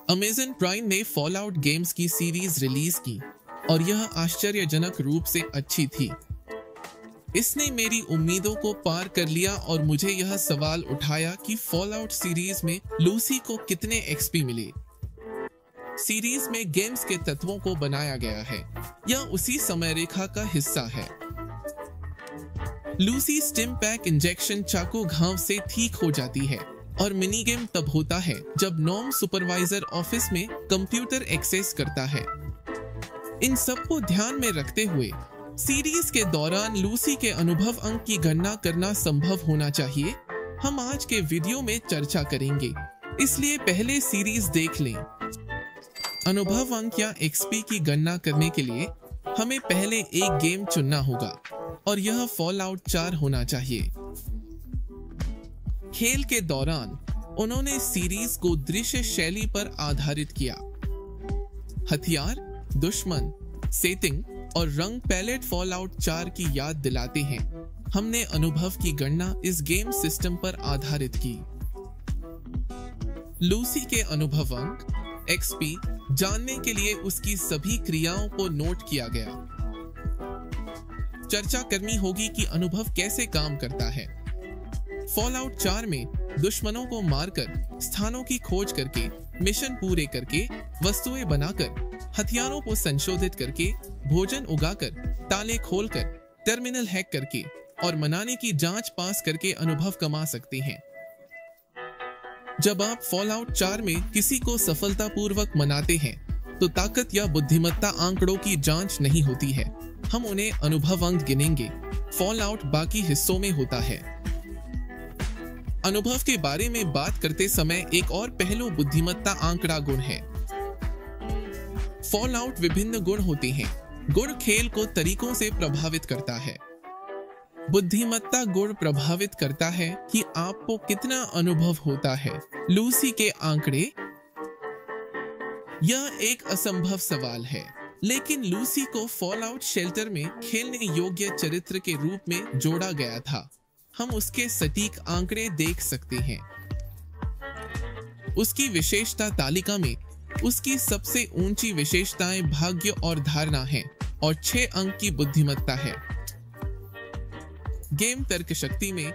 Amazon prime ने fallout games की series release की और यह आश्चर्यजनक रूप से अच्छी थी। इसने मेरी उम्मीदों को पार कर लिया और मुझे यह सवाल उठाया कि फॉलआउट सीरीज में लूसी को कितने एक्सपी मिले। सीरीज में गेम्स के तत्वों को बनाया गया है, यह उसी समय रेखा का हिस्सा है। लूसी स्टिम पैक इंजेक्शन चाकू घाव से ठीक हो जाती है और मिनी गेम तब होता है जब नॉर्म सुपरवाइजर ऑफिस में कंप्यूटर एक्सेस करता है। इन सब को ध्यान में रखते हुए सीरीज के दौरान लूसी के अनुभव अंक की गणना करना संभव होना चाहिए। हम आज के वीडियो में चर्चा करेंगे, इसलिए पहले सीरीज देख लें। अनुभव अंक या एक्सपी की गणना करने के लिए हमें पहले एक गेम चुनना होगा और यह फॉलआउट 4 होना चाहिए। खेल के दौरान उन्होंने सीरीज को दृश्य शैली पर आधारित किया। हथियार, दुश्मन, सेटिंग और रंग पैलेट फॉलआउट 4 की याद दिलाते हैं। हमने अनुभव की गणना इस गेम सिस्टम पर आधारित की। लूसी के अनुभव अंक एक्सपी जानने के लिए उसकी सभी क्रियाओं को नोट किया गया। चर्चा करनी होगी कि अनुभव कैसे काम करता है। फॉलआउट 4 में दुश्मनों को मारकर, स्थानों की खोज करके, मिशन पूरे करके, वस्तुएं बनाकर, हथियारों को संशोधित करके, भोजन उगाकर, ताले खोलकर, टर्मिनल हैक करके और मनाने की जांच पास करके अनुभव कमा सकते हैं। जब आप फॉलआउट 4 में किसी को सफलतापूर्वक मनाते हैं तो ताकत या बुद्धिमत्ता आंकड़ों की जांच नहीं होती है, हम उन्हें अनुभव अंक गिनेंगे। फॉलआउट बाकी हिस्सों में होता है। अनुभव के बारे में बात करते समय एक और पहलू बुद्धिमत्ता आंकड़ा गुण है। फॉलआउट विभिन्न गुण होते हैं। गुण खेल को तरीकों से प्रभावित करता है। बुद्धिमत्ता गुण प्रभावित करता है कि आपको कितना अनुभव होता है। लूसी के आंकड़े, यह एक असंभव सवाल है, लेकिन लूसी को फॉलआउट शेल्टर में खेलने योग्य चरित्र के रूप में जोड़ा गया था। हम उसके सटीक आंकड़े देख सकते हैं। उसकी विशेषता तालिका में उसकी सबसे ऊंची विशेषताएं भाग्य और धारणा हैं और 6 अंक की बुद्धिमत्ता है। गेम तर्क शक्ति में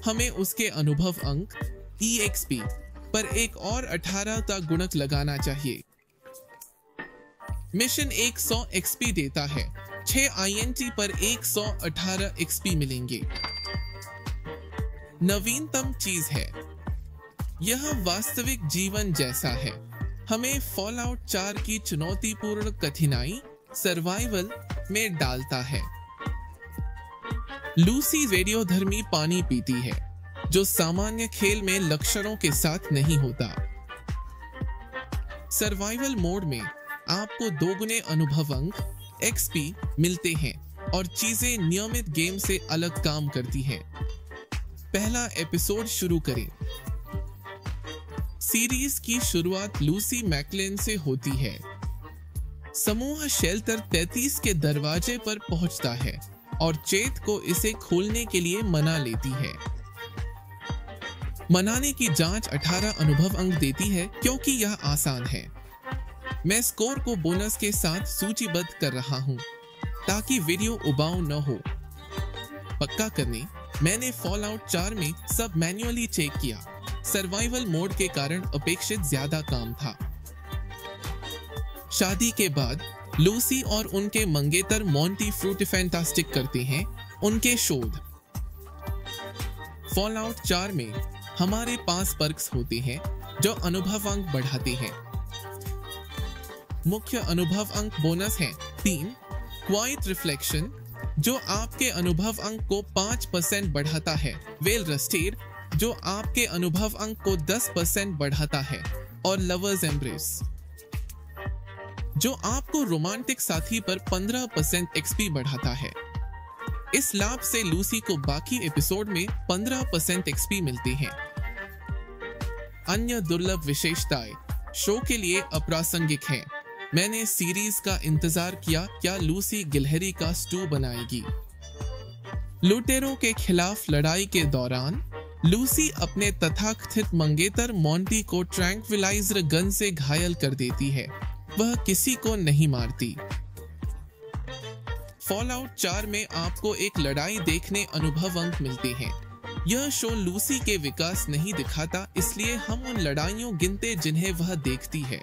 हमें उसके अनुभव अंक EXP पर एक और 18 का गुणक लगाना चाहिए। मिशन 100 XP देता है, 6 INT पर 118 XP मिलेंगे। नवीनतम चीज है, यह वास्तविक जीवन जैसा है। हमें फॉलआउट 4 की चुनौतीपूर्ण कठिनाई सर्वाइवल में डालता है। लूसी रेडियोधर्मी पानी पीती है, जो सामान्य खेल में लक्षणों के साथ नहीं होता। सर्वाइवल मोड में आपको 2 गुने अनुभव अंक XP मिलते हैं और चीजें नियमित गेम से अलग काम करती हैं। पहला एपिसोड शुरू करें। सीरीज की शुरुआत लूसी मैकलेन से होती है। समूह शेल्टर 33 के दरवाजे पर पहुंचता है और चेत को इसे खोलने के लिए मना लेती है। मनाने की जांच 18 अनुभव अंक देती है क्योंकि यह आसान है। मैं स्कोर को बोनस के साथ सूचीबद्ध कर रहा हूं ताकि वीडियो उबाऊ न हो। पक्का करने, मैंने फॉलआउट 4 में सब मैन्युअली चेक किया। सर्वाइवल मोड के कारण अपेक्षित ज्यादा काम था। शादी के बाद लूसी और उनके मंगेतर मोंटी फ्रूटिफैंटास्टिक करते हैं उनके शोध। फॉलआउट 4 में हमारे पास पर्क्स होते हैं जो अनुभव अंक बढ़ाते हैं। मुख्य अनुभव अंक बोनस हैं 3, क्वाइट रिफ्लेक्शन जो आपके अनुभव अंक को 5% बढ़ाता है, वेल रस्टेड जो आपके अनुभव अंक को 10% बढ़ाता है और लवर्स एम्ब्रेस जो आपको रोमांटिक साथी पर 15% XP बढ़ाता है। इस लाभ से लूसी को बाकी एपिसोड में 15% XP मिलती हैं। अन्य दुर्लभ विशेषताएं शो के लिए अप्रासंगिक हैं। मैंने सीरीज का इंतजार किया, क्या लूसी गिलहरी का स्टू बनाएगी। लुटेरों के खिलाफ लड़ाई के दौरान लूसी अपने तथाकथित मंगेतर मोंटी को ट्रैंक्विलाइजर गन से घायल कर देती है। वह किसी को नहीं मारती। फॉलआउट 4 में आपको एक लड़ाई देखने अनुभव अंक मिलते हैं। यह शो लूसी के विकास नहीं दिखाता, इसलिए हम उन लड़ाइयों गिनते जिन्हें वह देखती है।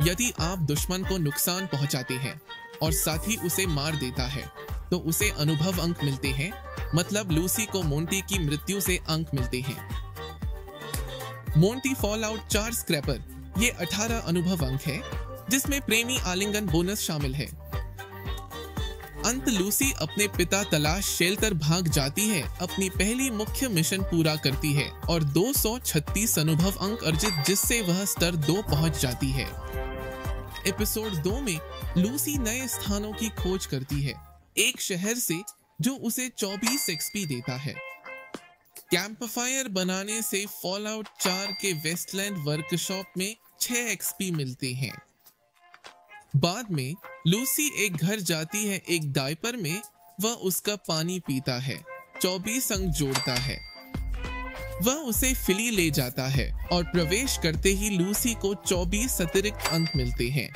यदि आप दुश्मन को नुकसान पहुंचाते हैं और साथ ही उसे मार देता है तो उसे अनुभव अंक मिलते हैं, मतलब लूसी को मोंटी की मृत्यु से अंक मिलते हैं। मोंटी फॉलआउट 4 स्क्रैपर ये 18 अनुभव अंक है, जिसमें प्रेमी आलिंगन बोनस शामिल है। अंत लूसी अपने पिता तलाश शेल्टर भाग जाती है, अपनी पहली मुख्य मिशन पूरा करती है और 236 अनुभव अंक अर्जित, जिससे वह स्तर 2 पहुंच जाती है। एपिसोड 2 में लूसी नए स्थानों की खोज करती है, एक शहर से जो उसे 24 एक्सपी देता है। कैंपफायर बनाने से फॉलआउट 4 के वेस्टलैंड वर्कशॉप में 6 एक्सपी मिलते हैं। बाद में लूसी एक घर जाती है, एक डायपर में वह उसका पानी पीता है, 24 अंक जोड़ता है। वह उसे फिली ले जाता है और प्रवेश करते ही लूसी को 24 अतिरिक्त अंक मिलते हैं।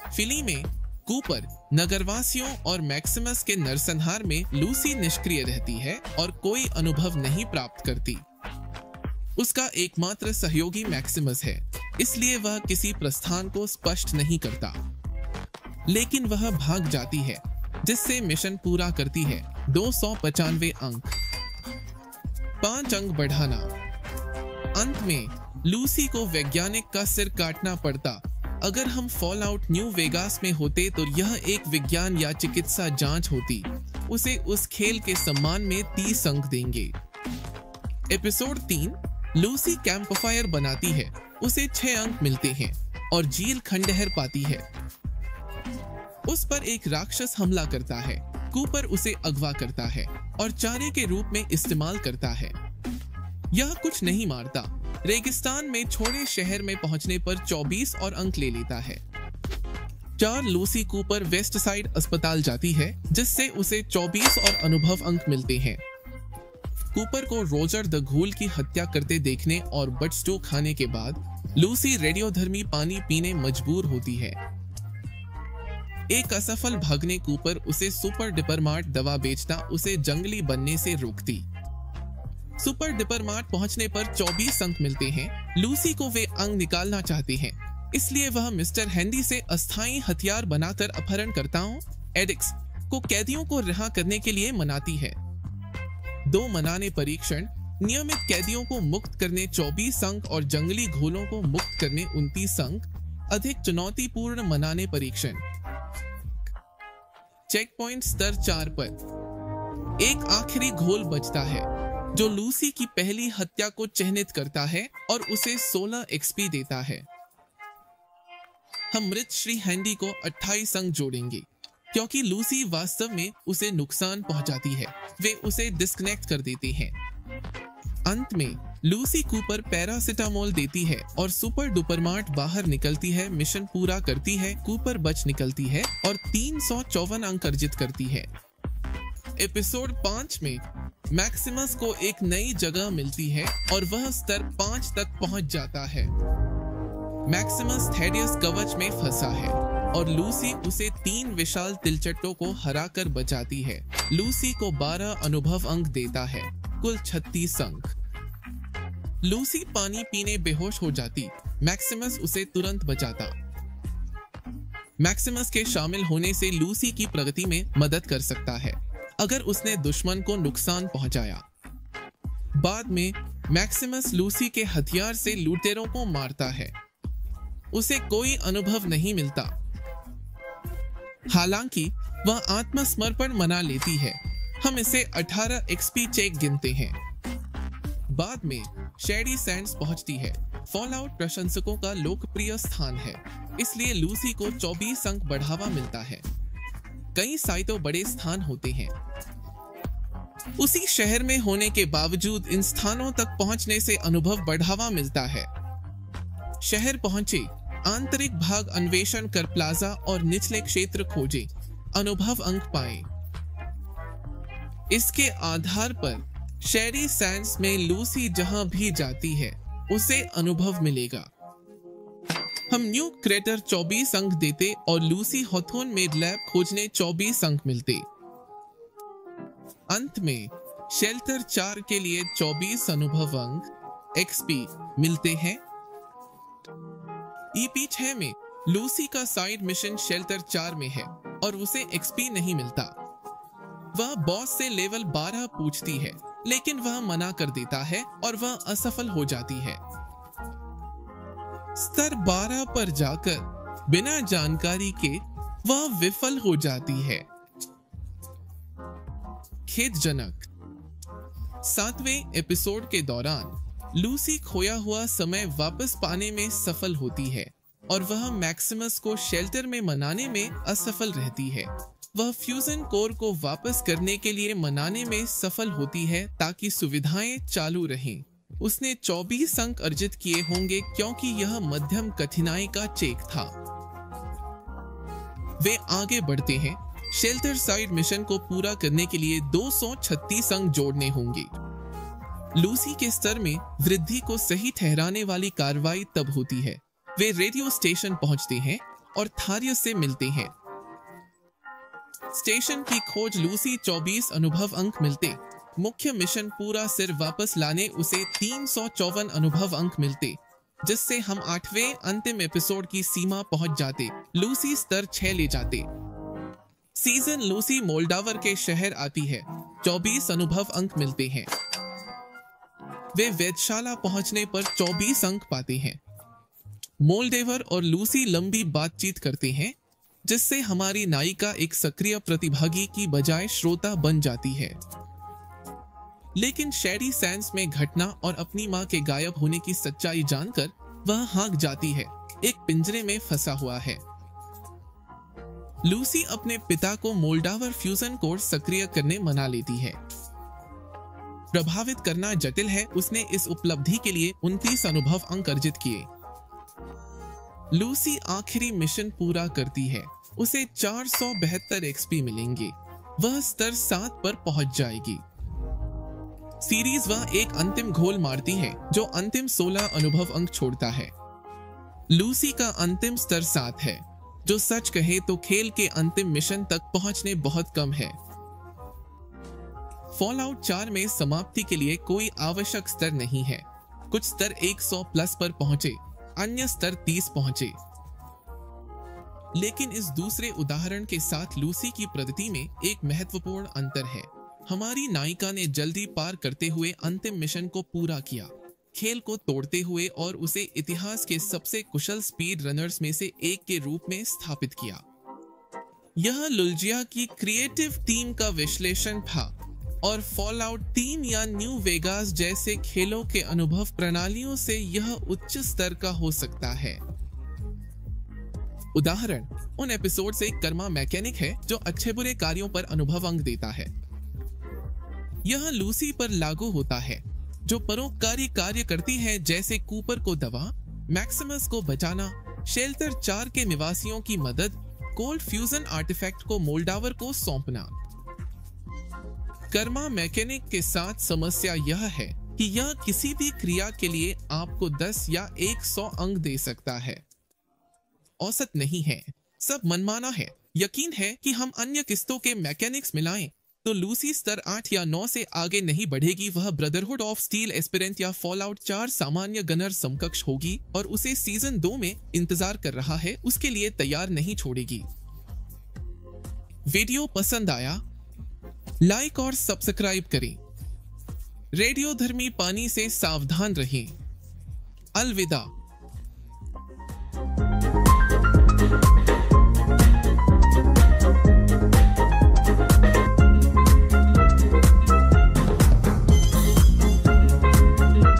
फिली में कूपर, नगरवासियों और मैक्सिमस के नरसंहार में लूसी निष्क्रिय रहती है और कोई अनुभव नहीं प्राप्त करती। उसका एकमात्र सहयोगी मैक्सिमस है, इसलिए वह किसी प्रस्थान को स्पष्ट नहीं करता, लेकिन वह भाग जाती है, जिससे मिशन पूरा करती है। 295 अंक, 5 अंक बढ़ाना। अंत में लूसी को वैज्ञानिक का सिर काटना पड़ता। अगर हम फॉलआउट न्यू वेगास में होते तो यह एक विज्ञान या चिकित्सा जांच होती। उसे उस खेल के सम्मान में 30 अंक देंगे। एपिसोड 3 लूसी कैंपफायर बनाती है, उसे 6 अंक मिलते हैं और झील खंडहर पाती है। उस पर एक राक्षस हमला करता है। कूपर उसे अगवा करता है और चारे के रूप में इस्तेमाल करता है। यह कुछ नहीं मारता। रेगिस्तान में छोटे शहर में पहुंचने पर 24 और अंक ले लेता है। 4 लूसी कूपर वेस्ट साइड अस्पताल जाती है, जिससे उसे 24 और अनुभव अंक मिलते हैं। कूपर को रोजर द घूल की हत्या करते देखने और बट स्टू खाने के बाद लूसी रेडियोधर्मी पानी पीने मजबूर होती है। एक असफल भागने कूपर उसे सुपर डिपरमार्ट दवा बेचना उसे जंगली बनने से रोकती। सुपर डिपरमार्ट पहुंचने पर 24 अंक मिलते हैं। लूसी को वे अंक निकालना चाहते हैं, इसलिए वह मिस्टर हैंडी से अस्थायी हथियार बनाकर अपहरणकर्ताओं एडिक्स को कैदियों को रिहा करने के लिए मनाती है। 2 मनाने परीक्षण, नियमित कैदियों को मुक्त करने 24 अंक और जंगली घोलों को मुक्त करने 29 अंक। अधिक चुनौतीपूर्ण मनाने परीक्षण। चेक पॉइंट स्तर 4 पर एक आखिरी घोल बचता है, जो लूसी की पहली हत्या को चिह्नित करता है और उसे 16 एक्सपी देता है। हम मृत श्री हैंडी को 28 अंक जोड़ेंगे, क्योंकि लूसी वास्तव में उसे नुकसान पहुंचाती है। वे उसे डिस्कनेक्ट कर देते हैं। अंत में लूसी कूपर पैरासिटामोल देती है और सुपर डुपरमार्ट बाहर निकलती है, मिशन पूरा करती है, कूपर बच निकलती है और 354 अंक अर्जित करती है। एपिसोड 5 में मैक्सिमस को एक नई जगह मिलती है और वह स्तर 5 तक पहुंच जाता है। मैक्सिमस थेडियस कवच में फंसा है और लूसी उसे 3 विशाल तिलचट्टों को हराकर बचाती है। लूसी को 12 अनुभव अंक देता है, कुल 36 अंक। लूसी पानी पीने बेहोश हो जाती। मैक्सिमस उसे तुरंत बचाता। मैक्सिमस के शामिल होने से लूसी की प्रगति में मदद कर सकता है, अगर उसने दुश्मन को नुकसान पहुंचाया। बाद में मैक्सिमस लूसी के हथियार से लुटेरों को मारता है। उसे कोई अनुभव नहीं मिलता, हालांकि वह आत्मसमर्पण मना लेती है। हम इसे 18 एक्सपी चेक गिनते हैं। बाद में शेडी सैंड्स पहुंचती है। फॉलआउट प्रशंसकों का लोकप्रिय स्थान है, इसलिए लूसी को 24 अंक बढ़ावा मिलता है। कई साइटों बड़े स्थान होते हैं। उसी शहर में होने के बावजूद इन स्थानों तक पहुंचने से अनुभव बढ़ावा मिलता है। शहर पहुंचे, आंतरिक भाग अन्वेषण कर प्लाजा और निचले क्षेत्र खोजे, अनुभव अंक पाए। इसके आधार पर शेरी सैंड्स में लूसी जहां भी जाती है उसे अनुभव मिलेगा। हम न्यू क्रेटर 24 अंक देते और लूसी हॉथोर्न में लैब खोजने 24 अंक मिलते। अंत में शेल्टर 4 के लिए 24 अनुभव अंक एक्सपी मिलते हैं। ईपी 6 में लूसी का साइड मिशन शेल्टर 4 में है और उसे एक्सपी नहीं मिलता। वह बॉस से लेवल 12 पूछती है लेकिन वह मना कर देता है और वह असफल हो जाती है। स्तर 12 पर जाकर बिना जानकारी के वह विफल हो जाती है। खेदजनक। 7वें एपिसोड के दौरान लूसी खोया हुआ समय वापस पाने में सफल होती है और वह मैक्सिमस को शेल्टर में मनाने में असफल रहती है। वह फ्यूजन कोर को वापस करने के लिए मनाने में सफल होती है ताकि सुविधाएं चालू रहें। उसने 24 अंक अर्जित किए होंगे क्योंकि यह मध्यम कठिनाई का चेक था। वे आगे बढ़ते हैं। शेल्टर साइड मिशन को पूरा करने के लिए 236 अंक जोड़ने होंगे। लूसी के स्तर में वृद्धि को सही ठहराने वाली कार्रवाई तब होती है। वे रेडियो स्टेशन पहुंचते हैं और थारियस से मिलते हैं। स्टेशन की खोज लूसी 24 अनुभव अंक मिलते। मुख्य मिशन पूरा सिर वापस लाने उसे 354 अनुभव अंक मिलते, जिससे हम 8वें अंतिम एपिसोड की सीमा पहुंच जाते। लूसी स्तर 6 ले जाते। सीजन लूसी मोल्डावर के शहर आती है। 24 अनुभव अंक मिलते हैं। वे वेधशाला पहुंचने पर 24 अंक पाते हैं। मोल्डेवर और लूसी लंबी बातचीत करते हैं, जिससे हमारी नायिका एक सक्रिय प्रतिभागी की बजाय श्रोता बन जाती है। लेकिन शेरी सैंड्स में घटना और अपनी मां के गायब होने की सच्चाई जानकर वह हाँक जाती है। एक पिंजरे में फंसा हुआ है। लूसी अपने पिता को मोल्डावर फ्यूजन कोर सक्रिय करने मना लेती है। प्रभावित करना जटिल है। उसने इस उपलब्धि के लिए 29 अनुभव अंक अर्जित किए। लूसी आखिरी मिशन पूरा करती है। उसे 472 एक्सपी मिलेंगे। वह स्तर 7 पर पहुंच जाएगी। सीरीज वह एक अंतिम घोल मारती है जो अंतिम 16 अनुभव अंक छोड़ता है। लूसी का अंतिम स्तर 7 है, जो सच कहे तो खेल के अंतिम मिशन तक पहुंचने बहुत कम है। फॉलआउट 4 में समाप्ति के लिए कोई आवश्यक स्तर नहीं है। कुछ स्तर 100 प्लस पर पहुंचे, अन्य स्तर 30 पहुंचे। लेकिन इस दूसरे उदाहरण के साथ लूसी की प्रगति में एक महत्वपूर्ण अंतर है। हमारी नायिका ने जल्दी पार करते हुए अंतिम मिशन को पूरा किया, खेल को तोड़ते हुए, और उसे इतिहास के सबसे कुशल स्पीड रनर्स में से एक के रूप में स्थापित किया। यह लुल्जिया की क्रिएटिव टीम का विश्लेषण था और फॉलआउट 3 या न्यू वेगास जैसे खेलों के अनुभव प्रणालियों से यह उच्च स्तर का हो सकता है। उदाहरण उन एपिसोड से कर्मा मैकेनिक है जो अच्छे बुरे कार्यों पर अनुभव अंक देता है। यह लूसी पर लागू होता है, जो परोपकारी कार्य करती है, जैसे कूपर को दवा, मैक्सिमस को बचाना, शेल्टर 4 के निवासियों की मदद, कोल्ड फ्यूजन आर्टिफैक्ट को मोल्डावर को सौंपना। कर्मा मैकेनिक के साथ समस्या यह है कि यह किसी भी क्रिया के लिए आपको 10 या 100 अंक दे सकता है। औसत नहीं है, सब मनमाना है। यकीन है कि हम अन्य किस्तों के मैकेनिक्स मिलाएं तो लूसी स्तर 8 या 9 से आगे नहीं बढ़ेगी। वह ब्रदरहुड ऑफ स्टील एस्पिरेंट या फॉलआउट 4 सामान्य गनर समकक्ष होगी और उसे सीजन 2 में इंतजार कर रहा है, उसके लिए तैयार नहीं छोड़ेगी। वीडियो पसंद आया? लाइक और सब्सक्राइब करें। रेडियो धर्मी पानी से सावधान रहें। अलविदा।